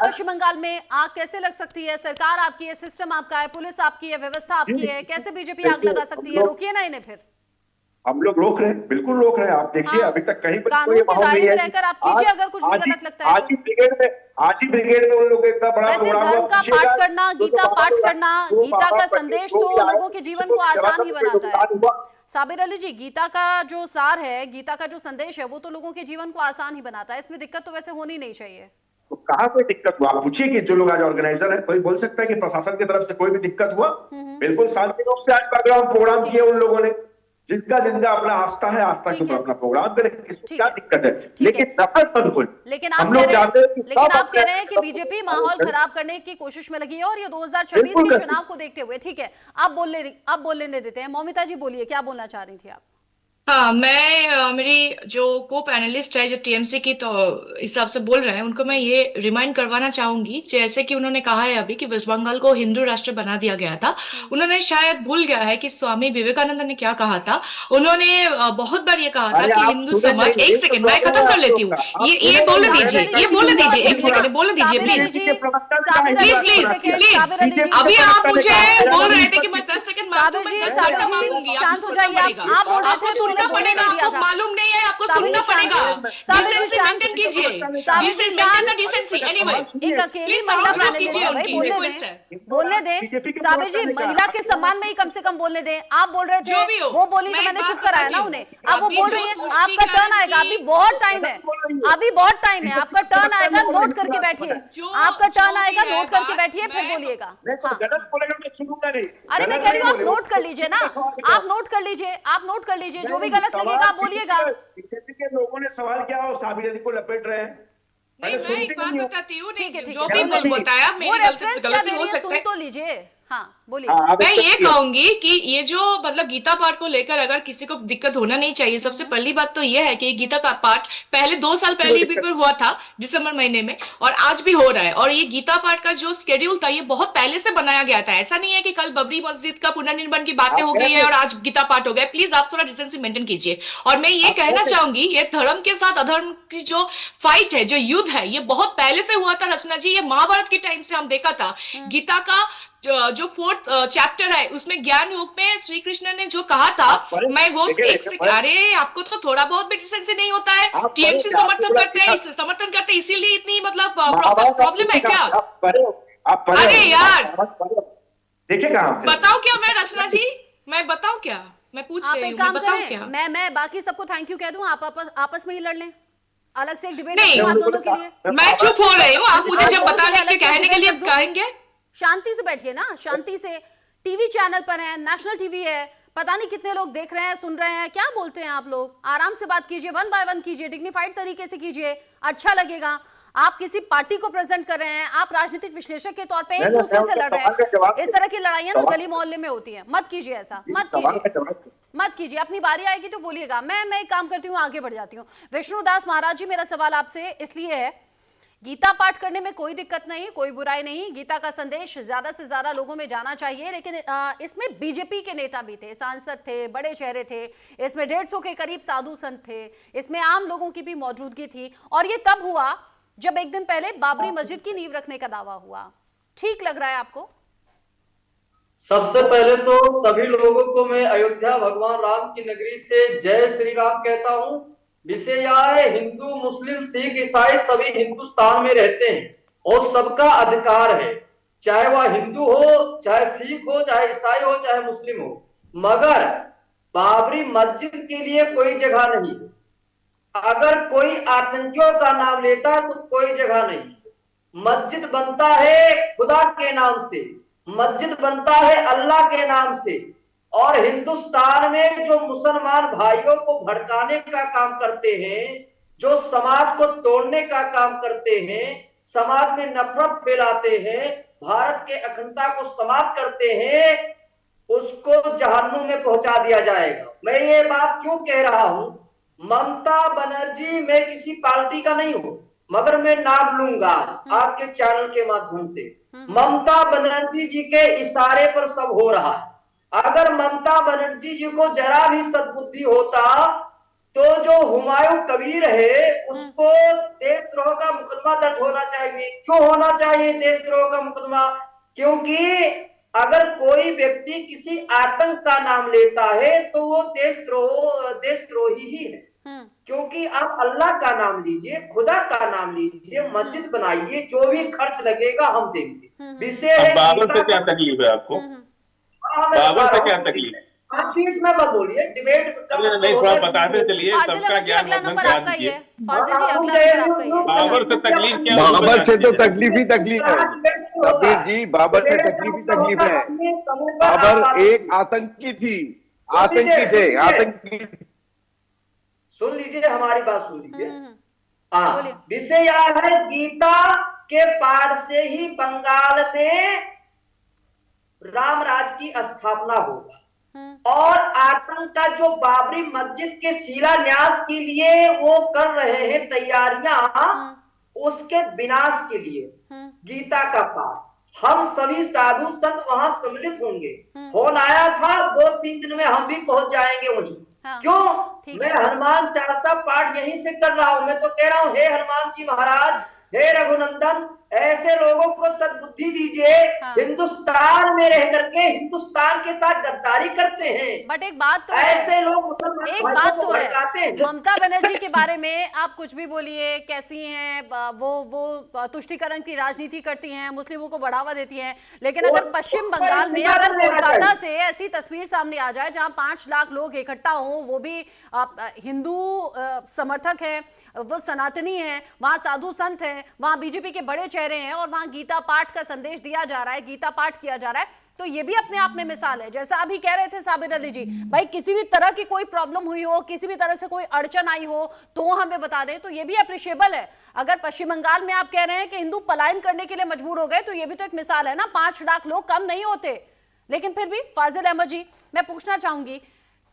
पश्चिम बंगाल में आग कैसे लग सकती है? सरकार आपकी है, सिस्टम आपका है, पुलिस आपकी है, व्यवस्था आपकी है, कैसे बीजेपी आग लगा सकती है? रोकिए ना इन्हें फिर। हम लोग रोक रहे हैं, बिल्कुल रोक रहे हैं। आप देखिए हाँ, अभी तक कहीं पर कोई कानून के माहौल नहीं दायरे में है। रहकर आप आज कीजिए अगर कुछ भी आज ही गलत लगता है तो। आज ही ब्रिगेड में उन लोगों का इतना बड़ा वैसे प्रोग्राम हुआ, धर्म का पूछिएगा पाठ करना, जो गीता बाबा पाठ लोग करना, जो गीता बाबा का पंडित संदेश जो तो भी आए, लोगों के जीवन उसको को जरा आसान सा ही कोई बनाता है। नुकसान हुआ। साबिर अली जी, गीता का जो सार है, गीता का जो संदेश है, वो तो लोगों के जीवन को आसान ही बनाता है। इसमें दिक्कत तो वैसे होनी नहीं चाहिए। तो कहाँ कोई दिक्कत हुआ? आप पूछिए कि जो लोग आज ऑर्गेनाइजर है, कोई बोल सकता है कि प्रशासन की तरफ से कोई भी दिक्कत हुआ? बिल्कुल शांति रूप से आज प्रोग्राम ठीक किया उन लोगों ने। जिसका जिनका अपना आस्था है, आस्था के ठीक ऊपर है अपना प्रोग्राम करें, इसमें ठीक क्या है दिक्कत है? ठीक है। लेकिन नफरत मत भूल। लेकिन आप हम कह लोग रहे हैं चाहते हैं कि लेकिन सब आप कह अपने रहे हैं कि अपने बीजेपी पालन माहौल करें। खराब करने की कोशिश में लगी है, और ये 2024 बिल्कुल के करते चुनाव को देखते हुए। ठीक है, आप बोलने देते हैं। मौमिता जी बोलिए, क्या बोलना चाह रही थी आप? हाँ, मेरी जो को पैनलिस्ट है, जो टीएमसी की तो हिसाब से बोल रहे हैं, उनको मैं ये रिमाइंड करवाना चाहूंगी, जैसे कि उन्होंने कहा है अभी कि वेस्ट बंगाल को हिंदू राष्ट्र बना दिया गया था। उन्होंने शायद भूल गया है कि स्वामी विवेकानंद ने क्या कहा था। उन्होंने बहुत बार ये कहा था अरे कि आप हिंदू सुने समाज, नहीं, एक तो सेकंड मैं प्रॉब्लम खत्म है कर आप लेती लोग हूँ। का। आप ये सुने बोलने नहीं, दीजिए, मैंने ये नहीं बोलने सुना, दीजिए, एक सुना। सेकंड बोलने दीजिए साबिर अली प्लीज। जी, बीजेपी के प्रवक्ता ने साबिर कहा अली हिंदू जी, प्लीज राष्ट्र प्लीज बना दिया। प्लीज, साबिर अली जी, बीजेपी के अभी आप प्रवक्ता ने मुझे कहा मेरा बोल नाम रहे थे कि मैं विपत्ति। 10 सेकंड मांगू, तो साबिर मैं जी, 10 साबिर सेकंड जी, मांगूंगी, आपको शांत हो सुनना जाइए। पड़ेगा। आप बोल रहे आपको थे तो सुनना उन्हें बोलने पड़ेगा, नहीं दिया आपको था। मालूम नहीं है, आपको साबिर सुनना जी पड़ेगा। शांत, साबिर जी डिसेंसी शांत, मेंटेन कीजिए, साबिर जी शांत। Decency anyway. एक अकेली प्लीज महिला साउंड ड्रॉप पैनलिस्ट कीजिए, है भाई, उनकी बोलने रिक्वेस्ट दें, है। बोलने दें। बीजेपी के साबिर प्रवक्ता जी, ने महिला कहा के सम्मान में ही कम से कम बोलने दें। आप बोल रहे थे, जो भी हो, वो बोली तो मैं एक मैंने बात चुप कराया बताती ना हूँ। उन्हें। अब वो अभी बोल जो रही है, आपका टर्न तुष्टिकरण आएगा, अभी की बहुत टाइम है, गलत बोल रही है। अभी बहुत टाइम है, आपका बीजेपी के टर्न प्रवक्ता आएगा, ने बोला नोट हिंदू करके राष्ट्र बैठिए। बना। जो आपका टर्न जो भी आएगा, है नोट करके बात, बैठिए, फिर मैं बोलिएगा। नहीं तो हाँ, गलत बोलेगा मैं सुनूंगा नहीं। अरे मैं गलत कह रही नहीं हूँ, आप बोले, नोट कर लीजिए ना, सवाल किया। आप नोट कर लीजिए, आप नोट कर लीजिए, जो भी नहीं, गलत सवाल लगेगा आप बोलिएगा। बीजेपी के लोगों ने सवाल किया और साबिर अली को लपेट रहे हैं। नहीं, मैंने मैं एक सुनती बात नहीं हूँ। बताती हूँ, ठीक है, नहीं ठीक जो है, भी बोलने दें। बताया वो मेरी रेफरेंस क्या गलती दे हो रही है, सकता सुन है। तो लीजिए। हाँ, बोलिए। हाँ, आप मैं एक्सेप्ट ये किया। कहूंगी कि ये जो मतलब गीता पाठ को लेकर अगर किसी को दिक्कत होना नहीं चाहिए, सबसे पहली बात तो ये है कि गीता का पाठ पहले 2 साल किसी को पहले भी दिक्कत हुआ था, दिसंबर महीने में, और आज भी हो रहा है। और ये गीता पाठ का जो शेड्यूल था, ये बहुत पहले से बनाया गया था। ऐसा नहीं है कि कल बबरी मस्जिद का पुनर्निर्माण की बातें आप हो कह गई है रहे और आज गीता पाठ हो गया। प्लीज आप थोड़ा डिसेंसी मेंटेन कीजिए। और मैं ये आप कह कहना रहे चाहूंगी, ये धर्म के साथ अधर्म की जो फाइट है, जो युद्ध है, ये बहुत पहले से हुआ था रचना जी। ये महाभारत के टाइम से हम देखा था। गीता का जो 4th चैप्टर है, उसमें ज्ञान योग में श्री कृष्ण ने जो कहा था, आप पढ़े? मैं वो देखिए, एक से, पढ़े? अरे आपको तो थोड़ा बहुत भी डिसेंसी नहीं होता है। आप टीएमसी पढ़े? आपको समर्थन पूरा करते हैं, दिखा- समर्थन करते हैं, इसीलिए इतनी मतलब महाभारत आप प्रॉब्लम है देखिए क्या? कहाँ- आप पढ़े हो? आप पढ़े अरे हो? यार! आप पढ़े हो? देखिए कहाँ से? बताओ क्या मैं रचना जी, मैं बताऊं क्या? मैं पूछ आप रही एक हूँ, मैं काम बताऊं करें, क्या? मैं बाकी सबको थैंक यू कह दूं, आप आपस में ही लड़ लें, अलग से एक डिबेट नहीं, रखूं आप दोनों के लिए। मैं चुप हो रही हूँ, आप मुझे आप जब दोनों के बताने लिए अलग के से कहने के डिबेट लिए रख दूं? कहेंगे। शांति से बैठिए ना, शांति से। टीवी चैनल पर है, नेशनल टीवी है, पता नहीं कितने लोग देख रहे हैं, सुन रहे हैं, क्या बोलते हैं आप लोग? आराम से बात कीजिए, वन बाय वन कीजिए, डिग्निफाइड तरीके से कीजिए, अच्छा लगेगा। आप किसी पार्टी को प्रेजेंट कर रहे हैं, आप राजनीतिक विश्लेषक के तौर पे एक दूसरे से लड़ रहे हैं। इस तरह की लड़ाइयां ना गली मोहल्ले में होती हैं, मत कीजिए ऐसा, मत कीजिए, मत कीजिए। अपनी बारी आएगी तो बोलिएगा। मैं एक काम करती हूँ, आगे बढ़ जाती हूँ। विष्णुदास महाराज जी, मेरा सवाल आपसे इसलिए है, गीता पाठ करने में कोई दिक्कत नहीं, कोई बुराई नहीं, गीता का संदेश ज्यादा से ज्यादा लोगों में जाना चाहिए, लेकिन इसमें बीजेपी के नेता भी थे, सांसद थे, बड़े चेहरे थे, इसमें 150 के करीब साधु संत थे, इसमें आम लोगों की भी मौजूदगी थी। और ये तब हुआ जब एक दिन पहले बाबरी मस्जिद की नींव रखने का दावा हुआ। ठीक लग रहा है आपको? सबसे पहले तो सभी लोगों को मैं अयोध्या भगवान राम की नगरी से जय श्री राम कहता हूँ। विषय यह है, हिंदू मुस्लिम सिख ईसाई सभी हिंदुस्तान में रहते हैं और सबका अधिकार है, चाहे वह हिंदू हो, चाहे सिख हो, चाहे ईसाई हो, चाहे मुस्लिम हो। मगर बाबरी मस्जिद के लिए कोई जगह नहीं। अगर कोई आतंकियों का नाम लेता है तो कोई जगह नहीं। मस्जिद बनता है खुदा के नाम से, मस्जिद बनता है अल्लाह के नाम से। और हिंदुस्तान में जो मुसलमान भाइयों को भड़काने का काम करते हैं, जो समाज को तोड़ने का काम करते हैं, समाज में नफरत फैलाते हैं, भारत के अखंडता को समाप्त करते हैं, उसको जहन्नुम में पहुंचा दिया जाएगा। मैं ये बात क्यों कह रहा हूं? ममता बनर्जी, मैं किसी पार्टी का नहीं हूं, मगर मैं नाम लूंगा आपके चैनल के माध्यम से। ममता बनर्जी जी के इशारे पर सब हो रहा है। अगर ममता बनर्जी जी को जरा भी सद्बुद्धि होता तो जो हुमायूं कबीर है उसको देशद्रोह का मुकदमा दर्ज होना चाहिए। क्यों होना चाहिए देशद्रोह का मुकदमा? क्योंकि अगर कोई व्यक्ति किसी आतंक का नाम लेता है तो वो देशद्रोही ही है। क्योंकि आप अल्लाह का नाम लीजिए, खुदा का नाम लीजिए, मस्जिद बनाइए, जो भी खर्च लगेगा हम देंगे। विषय है बाबर से क्या तकलीफ है आपको? बाबर से क्या तकलीफ है? आप प्लीज में मत बोलिए, डिबेट नहीं, थोड़ा बताते चलिए, फाजिल सबका अहमद जी, ज्ञान अगला वर्धन नंबर करा आपका ही दीजिए। है। फाजिल जी, अगला नंबर आपका ही है। बाबर से तकलीफ क्या है? बाबर से तो तकलीफ ही तकलीफ है कबीर जी, बाबर से तकलीफ ही तकलीफ है। बाबर एक आतंकी थी, आतंकी थे, आतंकी। सुन लीजिए, हमारी बात सुन लीजिए। बोलिए। विषय यह है, गीता के पाठ से ही बंगाल में राम राज की स्थापना होगा और आतंक का जो बाबरी मस्जिद के शिलान्यास के लिए वो कर रहे हैं तैयारियां, उसके विनाश के लिए गीता का पाठ। हम सभी साधु संत वहां सम्मिलित होंगे। फोन आया था, 2-3 दिन में हम भी पहुंच जाएंगे वहीं। क्यों? मैं हनुमान चालीसा पाठ यहीं से कर रहा हूं। मैं तो कह रहा हूं, हे हनुमान जी महाराज, हे रघुनंदन, ऐसे लोगों को सद्बुद्धि दीजिए। हिंदुस्तान में रह करके हिंदुस्तान के साथ गद्दारी करते हैं। बट एक बात तो ऐसे लोग एक बात तो भड़काते है, हैं। ममता बनर्जी के बारे में आप कुछ भी बोलिए, कैसी हैं वो तुष्टीकरण की राजनीति करती हैं, मुस्लिमों को बढ़ावा देती हैं, लेकिन अगर पश्चिम बंगाल में अगर कोलकाता से ऐसी तस्वीर सामने आ जाए जहां 5 लाख लोग इकट्ठा हों, वो भी हिंदू समर्थक हैं, वो सनातनी हैं, वहां साधु संत हैं, वहां बीजेपी के बड़े चेहरे हैं और वहां गीता पाठ का संदेश दिया जा रहा है, गीता पाठ किया जा रहा है, तो ये भी अपने आप में मिसाल है। जैसा अभी कह रहे थे साबिर अली जी, भाई किसी भी तरह की कोई प्रॉब्लम हुई हो, किसी भी तरह से कोई अड़चन आई हो तो हमें बता दें, तो ये भी अप्रिशिएबल है। अगर पश्चिम बंगाल में आप कह रहे हैं कि हिंदू पलायन करने के लिए मजबूर हो गए, तो ये भी तो एक मिसाल है ना। 5 लाख लोग कम नहीं होते। लेकिन फिर भी फाजिल अहमद जी, मैं पूछना चाहूंगी,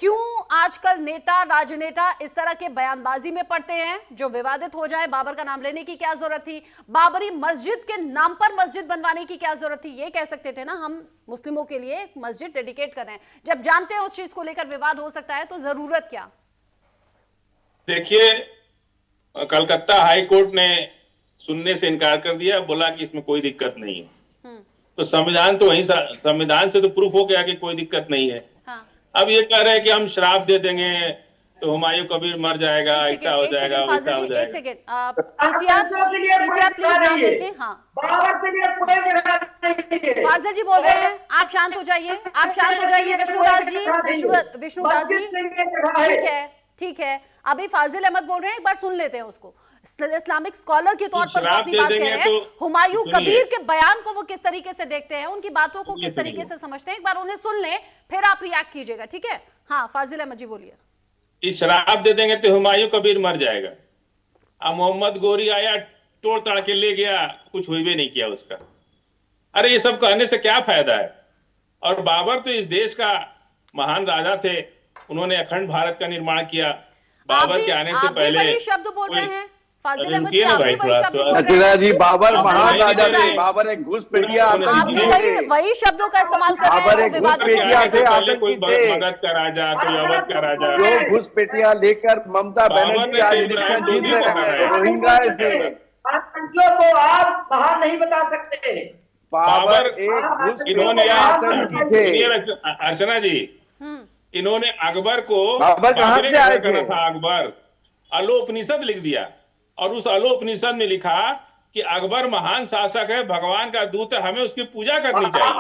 क्यों आजकल नेता राजनेता इस तरह के बयानबाजी में पड़ते हैं जो विवादित हो जाए? बाबर का नाम लेने की क्या जरूरत थी? बाबरी मस्जिद के नाम पर मस्जिद बनवाने की क्या जरूरत थी? ये कह सकते थे ना, हम मुस्लिमों के लिए एक मस्जिद डेडिकेट कर रहे हैं। जब जानते हैं उस चीज को लेकर विवाद हो सकता है, तो जरूरत क्या? देखिए, कलकत्ता हाई कोर्ट ने सुनने से इनकार कर दिया, बोला कि इसमें कोई दिक्कत नहीं है। तो संविधान तो वही, संविधान से तो प्रूफ हो गया कि कोई दिक्कत नहीं है। हाँ। अब ये कह रहे हैं कि हम श्राप दे देंगे तो हुमायूं कबीर मर जाएगा, ऐसा हो जाएगा, वैसा हो जाएगा। एक सेकंड, पीसीआर प्लीज नाम लिखें। हाँ, फाजिल जी बोल रहे हैं, आप शांत हो जाइए, आप शांत हो जाइए। विष्णुदास जी, विष्णुदास जी, ठीक है। अभी फाजिल अहमद बोल रहे हैं, एक बार सुन लेते हैं उसको। इस्लामिक स्कॉलर के तौर पर वो अपनी बात कह रहे हैं, हुमायूं कबीर के बयान को वो किस तरीके से देखते हैं, उनकी बातों को किस तरीके से समझते हैं, एक बार उन्हें सुन लें, फिर आप रिएक्ट कीजिएगा, ठीक है? हाँ, फाजिल अहमद जी बोलिए। इस शराब दे देंगे तो हुमायूं कबीर मर जाएगा। अब मोहम्मद गोरी आया, तोड़ ताड़ के ले गया, कुछ हुई भी नहीं किया उसका। अरे ये सब कहने से क्या फायदा है? और बाबर तो इस देश का महान राजा थे, उन्होंने अखंड भारत का निर्माण किया। बाबर के आने से पहले वही शब्द बोल रहे हैं फाजिल अहमद जी, आप भी वही शब्द बोल रहे रचना हैं। जी, बाबर महान राजा थे, बाबर एक घुसपैठिया आप भी वही शब्दों का इस्तेमाल कर रहे हैं बाबर जो एक विवादित घुसपैठिया है। थे, पहले कोई आतंकी थे। मगध का राजा, कोई अवध का राजा, जो घुसपैठिया लेकर ममता बाबर बनर्जी ने आज तो इलेक्शन जीत इब्राहिम रहे हैं, लोधी रोहिंग्या से। आतंकियों को आप महान नहीं बता सकते। बाबर एक इन्होंने घुसपैठिया आतंकी थे। अर्चना जी, इन्होंने अकबर को, बाबर कहाँ से आए थे? था अकबर, अलोपनिषद लिख दिया और उस अलोपनिषद में लिखा कि अकबर महान शासक है, भगवान का दूत है, हमें उसकी पूजा करनी चाहिए।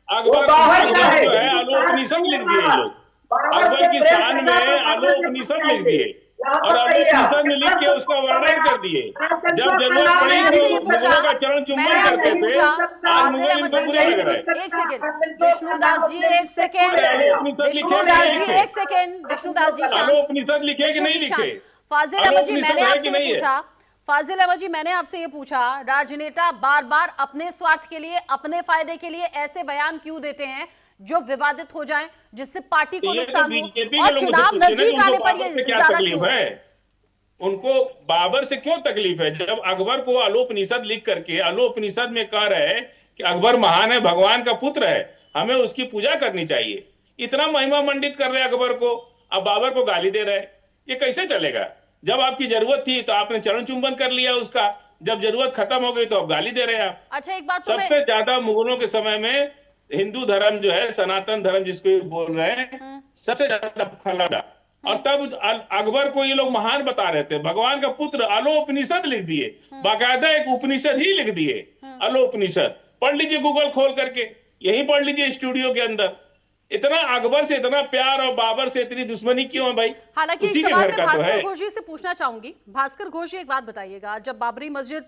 अकबर जो है अलोपनिषद लिख दिए ये लोग, अकबर की शान में अलोपनिषद लिख दिए और अलोपनिषद में लिख के उसका वर्णन कर दिए। जब जरूरत पड़ी तो मुगलों का चरण चुम्बन करते थे, आज मुगल इनको बुरे लग रहे हैं। एक सेकंड विष्णुदास जी, एक सेकंड विष्णुदास जी, एक सेकंड विष्णुदास जी, शांत। अलोपनिषद लिखे कि नहीं लिखे? फाजिल अहमद जी, मैंने है कि आपसे नहीं ये है? पूछा, फाजिल अहमद जी, मैंने आपसे ये पूछा, राजनेता बार बार अपने स्वार्थ के लिए, अपने फायदे के लिए ऐसे बयान क्यों देते हैं जो विवादित हो जाए, जिससे पार्टी को नुकसान हो, और चुनाव नजदीक आने पर ये क्या ज्यादा तकलीफ क्यों है? उनको बाबर से क्यों तकलीफ है? जब अकबर को अलोपनिषद लिख करके, अलोपनिषद में कह रहे हैं कि अकबर महान है, भगवान का पुत्र है, हमें उसकी पूजा करनी चाहिए, इतना महिमा मंडित कर रहे हैं अकबर को। अब बाबर को गाली दे रहे हैं, ये कैसे चलेगा? जब आपकी जरूरत थी तो आपने चरण चुंबन कर लिया उसका, जब जरूरत खत्म हो गई तो अब गाली दे रहे हैं आप। अच्छा एक बात तो सबसे ज्यादा मुगलों के समय में हिंदू धर्म जो है, सनातन धर्म जिसको बोल रहे हैं, सबसे ज्यादा फैला। और तब अकबर को ये लोग महान बता रहे थे, भगवान का पुत्र, अलो उपनिषद लिख दिए, बाकायदा एक उपनिषद ही लिख दिए, अलो उपनिषद। पढ़ लीजिए गूगल खोल करके, यही पढ़ लीजिए स्टूडियो के अंदर। इतना अकबर से इतना प्यार और बाबर से इतनी दुश्मनी क्यों है भाई? हालांकि उसी इस के सवाल घर में का तो भास्कर है। घोष जी से पूछना चाहूंगी। भास्कर घोष जी एक बात बताइएगा, जब बाबरी मस्जिद